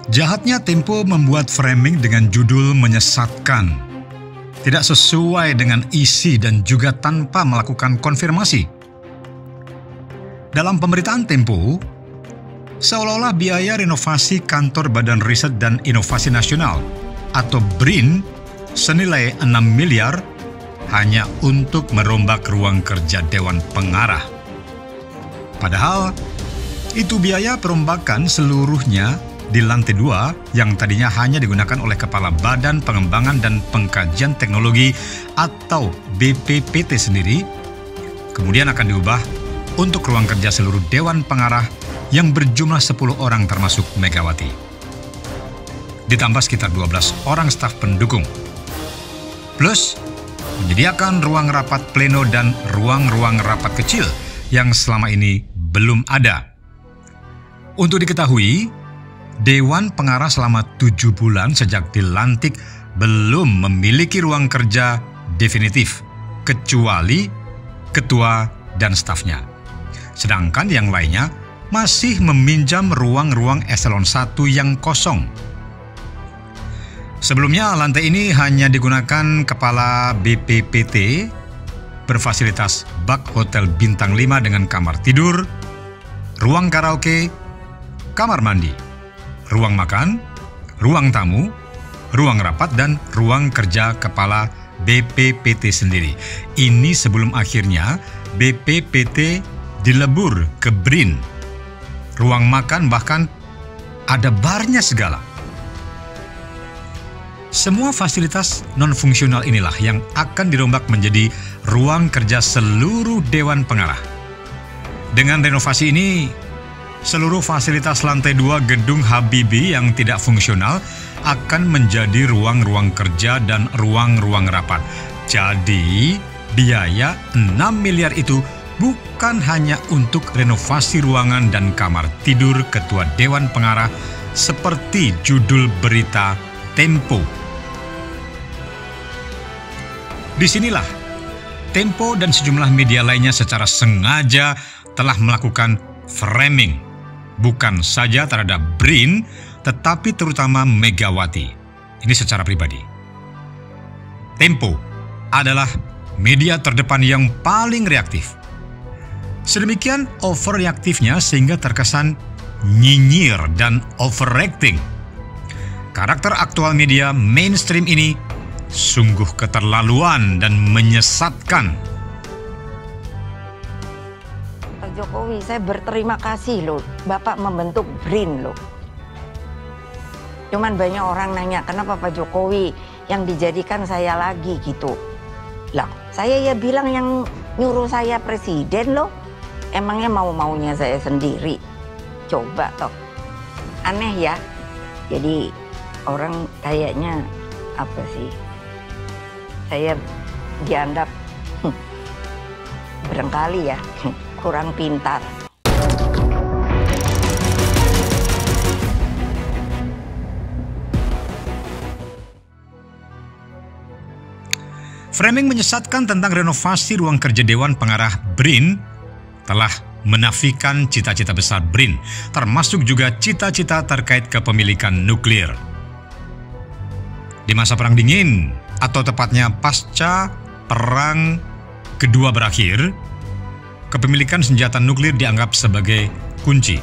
Jahatnya Tempo membuat framing dengan judul menyesatkan, tidak sesuai dengan isi dan juga tanpa melakukan konfirmasi. Dalam pemberitaan Tempo, seolah-olah biaya renovasi Kantor Badan Riset dan Inovasi Nasional atau BRIN senilai 6 miliar hanya untuk merombak ruang kerja Dewan Pengarah. Padahal, itu biaya perombakan seluruhnya di lantai 2 yang tadinya hanya digunakan oleh Kepala Badan Pengembangan dan Pengkajian Teknologi atau BPPT sendiri, kemudian akan diubah untuk ruang kerja seluruh Dewan Pengarah yang berjumlah 10 orang termasuk Megawati. Ditambah sekitar 12 orang staf pendukung. Plus, menyediakan ruang rapat pleno dan ruang-ruang rapat kecil yang selama ini belum ada. Untuk diketahui, Dewan Pengarah selama 7 bulan sejak dilantik belum memiliki ruang kerja definitif, kecuali ketua dan stafnya. Sedangkan yang lainnya masih meminjam ruang-ruang eselon 1 yang kosong. Sebelumnya, lantai ini hanya digunakan Kepala BPPT, berfasilitas bak hotel bintang 5 dengan kamar tidur, ruang karaoke, kamar mandi, ruang makan, ruang tamu, ruang rapat, dan ruang kerja Kepala BPPT sendiri. Ini sebelum akhirnya BPPT dilebur ke BRIN. Ruang makan bahkan ada barnya segala. Semua fasilitas non-fungsional inilah yang akan dirombak menjadi ruang kerja seluruh Dewan Pengarah. Dengan renovasi ini, seluruh fasilitas lantai 2 gedung Habibie yang tidak fungsional akan menjadi ruang-ruang kerja dan ruang-ruang rapat. Jadi, biaya 6 miliar itu bukan hanya untuk renovasi ruangan dan kamar tidur Ketua Dewan Pengarah seperti judul berita Tempo. Disinilah Tempo dan sejumlah media lainnya secara sengaja telah melakukan framing, bukan saja terhadap BRIN, tetapi terutama Megawati. Ini secara pribadi. Tempo adalah media terdepan yang paling reaktif. Sedemikian overreaktifnya sehingga terkesan nyinyir dan overacting. Karakter aktual media mainstream ini sungguh keterlaluan dan menyesatkan. Pak Jokowi, saya berterima kasih loh, Bapak membentuk BRIN loh. Cuman banyak orang nanya, kenapa Pak Jokowi yang dijadikan saya lagi gitu. Lah, saya ya bilang yang nyuruh saya presiden loh. Emangnya mau-maunya saya sendiri. Coba toh. Aneh ya. Jadi orang kayaknya apa sih? Saya dianggap barangkali ya kurang pintar. Framing menyesatkan tentang renovasi ruang kerja Dewan Pengarah BRIN telah menafikan cita-cita besar BRIN, termasuk juga cita-cita terkait kepemilikan nuklir. Di masa Perang Dingin, atau tepatnya pasca Perang Kedua berakhir, kepemilikan senjata nuklir dianggap sebagai kunci.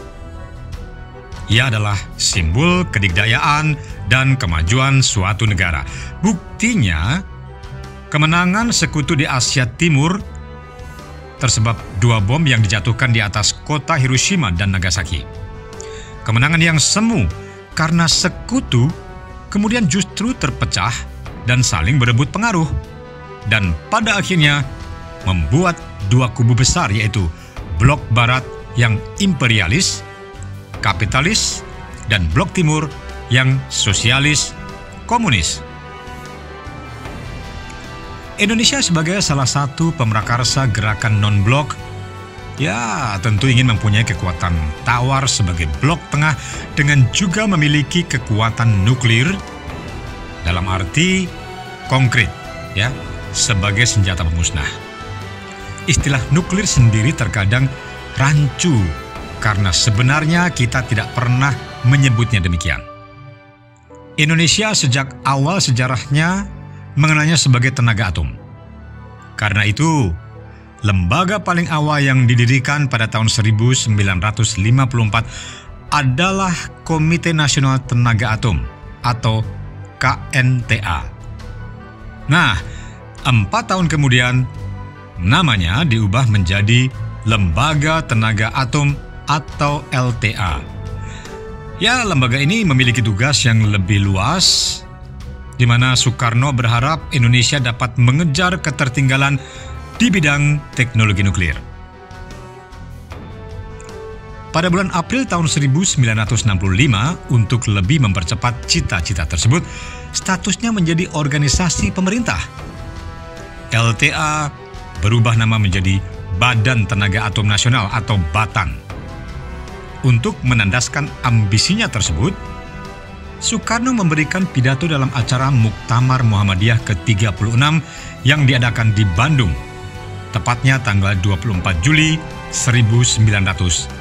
Ia adalah simbol kedikdayaan dan kemajuan suatu negara. Buktinya, kemenangan sekutu di Asia Timur tersebab 2 bom yang dijatuhkan di atas kota Hiroshima dan Nagasaki. Kemenangan yang semu karena sekutu kemudian justru terpecah dan saling berebut pengaruh. Dan pada akhirnya membuat 2 kubu besar, yaitu blok barat yang imperialis, kapitalis, dan blok timur yang sosialis, komunis. Indonesia sebagai salah satu pemrakarsa gerakan non-blok, ya tentu ingin mempunyai kekuatan tawar sebagai blok tengah dengan juga memiliki kekuatan nuklir dalam arti konkret, ya, sebagai senjata pemusnah. Istilah nuklir sendiri terkadang rancu karena sebenarnya kita tidak pernah menyebutnya demikian. Indonesia sejak awal sejarahnya mengenalnya sebagai tenaga atom. Karena itu, lembaga paling awal yang didirikan pada tahun 1954 adalah Komite Nasional Tenaga Atom atau KNTA. Nah, 4 tahun kemudian, namanya diubah menjadi Lembaga Tenaga Atom atau LTA. Ya, lembaga ini memiliki tugas yang lebih luas, di mana Soekarno berharap Indonesia dapat mengejar ketertinggalan di bidang teknologi nuklir. Pada bulan April tahun 1965, untuk lebih mempercepat cita-cita tersebut, statusnya menjadi organisasi pemerintah. LTA berubah nama menjadi Badan Tenaga Atom Nasional atau BATAN. Untuk menandaskan ambisinya tersebut, Soekarno memberikan pidato dalam acara Muktamar Muhammadiyah ke-36 yang diadakan di Bandung, tepatnya tanggal 24 Juli 1965.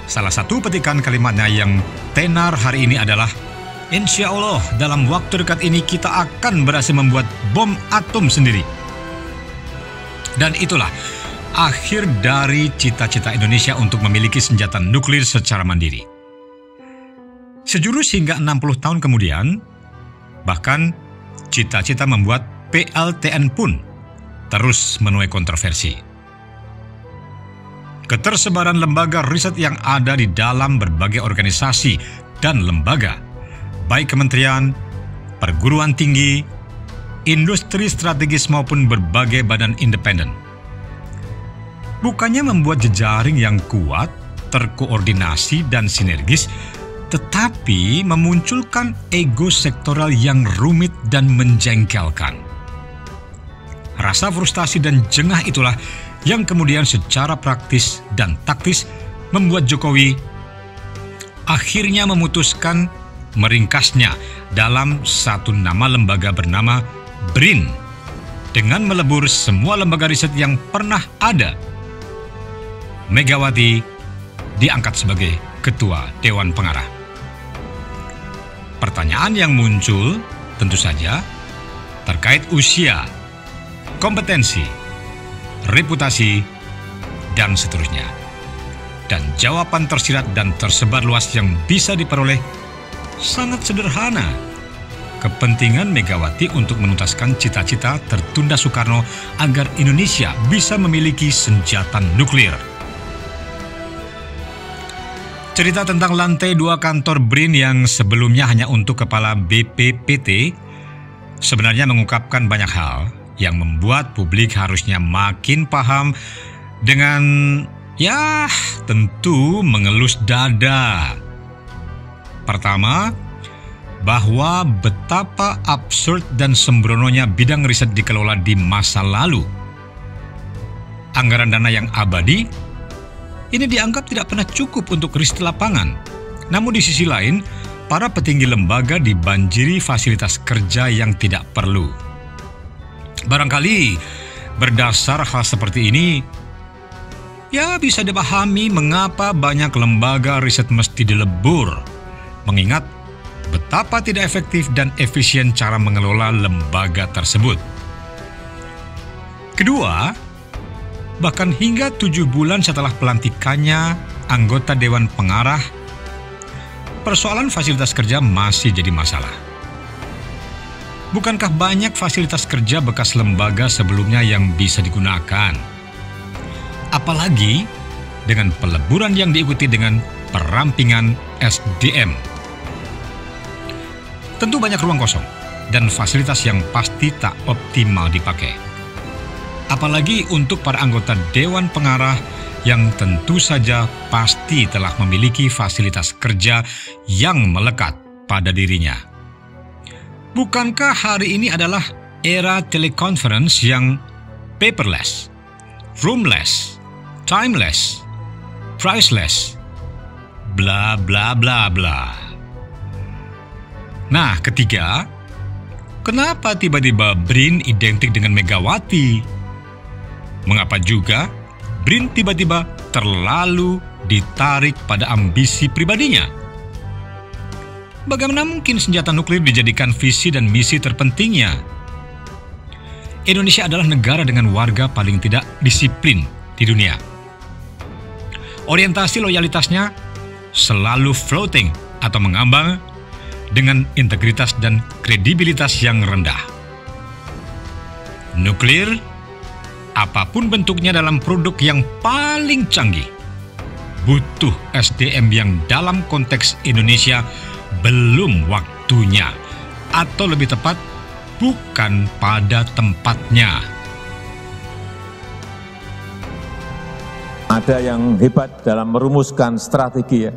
Salah satu petikan kalimatnya yang tenar hari ini adalah, "Insya Allah dalam waktu dekat ini kita akan berhasil membuat bom atom sendiri." Dan itulah akhir dari cita-cita Indonesia untuk memiliki senjata nuklir secara mandiri. Sejurus hingga 60 tahun kemudian, bahkan cita-cita membuat PLTN pun terus menuai kontroversi. Ketersebaran lembaga riset yang ada di dalam berbagai organisasi dan lembaga, baik kementerian, perguruan tinggi, industri strategis maupun berbagai badan independen, bukannya membuat jejaring yang kuat, terkoordinasi dan sinergis, tetapi memunculkan ego sektoral yang rumit dan menjengkelkan. Rasa frustasi dan jengah itulah yang kemudian secara praktis dan taktis membuat Jokowi akhirnya memutuskan meringkasnya dalam satu nama lembaga bernama BRIN dengan melebur semua lembaga riset yang pernah ada. Megawati diangkat sebagai Ketua Dewan Pengarah. Pertanyaan yang muncul tentu saja terkait usia, kompetensi, reputasi, dan seterusnya. Dan jawaban tersirat dan tersebar luas yang bisa diperoleh sangat sederhana. Kepentingan Megawati untuk menuntaskan cita-cita tertunda Soekarno agar Indonesia bisa memiliki senjata nuklir. Cerita tentang lantai 2 kantor BRIN yang sebelumnya hanya untuk kepala BPPT sebenarnya mengungkapkan banyak hal yang membuat publik harusnya makin paham dengan, ya, tentu mengelus dada. Pertama, bahwa betapa absurd dan sembrononya bidang riset dikelola di masa lalu. Anggaran dana yang abadi ini dianggap tidak pernah cukup untuk riset lapangan. Namun di sisi lain, para petinggi lembaga dibanjiri fasilitas kerja yang tidak perlu. Barangkali berdasar hal seperti ini, ya bisa dipahami mengapa banyak lembaga riset mesti dilebur, mengingat betapa tidak efektif dan efisien cara mengelola lembaga tersebut. Kedua, bahkan hingga 7 bulan setelah pelantikannya anggota Dewan Pengarah, persoalan fasilitas kerja masih jadi masalah. Bukankah banyak fasilitas kerja bekas lembaga sebelumnya yang bisa digunakan? Apalagi dengan peleburan yang diikuti dengan perampingan SDM. Tentu banyak ruang kosong dan fasilitas yang pasti tak optimal dipakai. Apalagi untuk para anggota Dewan Pengarah yang tentu saja pasti telah memiliki fasilitas kerja yang melekat pada dirinya. Bukankah hari ini adalah era teleconference yang paperless, roomless, timeless, priceless, bla bla bla bla. Nah, ketiga, kenapa tiba-tiba BRIN identik dengan Megawati? Mengapa juga BRIN tiba-tiba terlalu ditarik pada ambisi pribadinya. Bagaimana mungkin senjata nuklir dijadikan visi dan misi terpentingnya? Indonesia adalah negara dengan warga paling tidak disiplin di dunia. Orientasi loyalitasnya selalu floating atau mengambang dengan integritas dan kredibilitas yang rendah. Nuklir, apapun bentuknya dalam produk yang paling canggih, butuh SDM yang dalam konteks Indonesia belum waktunya, atau lebih tepat, bukan pada tempatnya. Ada yang hebat dalam merumuskan strategi ya.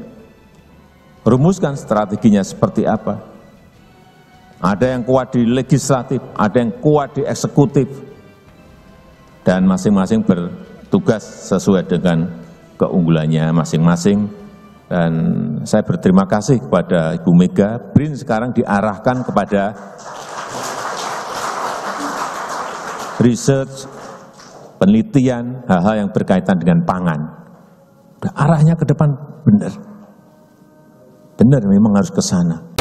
Rumuskan strateginya seperti apa. Ada yang kuat di legislatif, ada yang kuat di eksekutif. Dan masing-masing bertugas sesuai dengan keunggulannya masing-masing. Dan saya berterima kasih kepada Ibu Mega. BRIN sekarang diarahkan kepada research, penelitian, hal-hal yang berkaitan dengan pangan. Arahnya ke depan benar. Benar memang harus ke sana.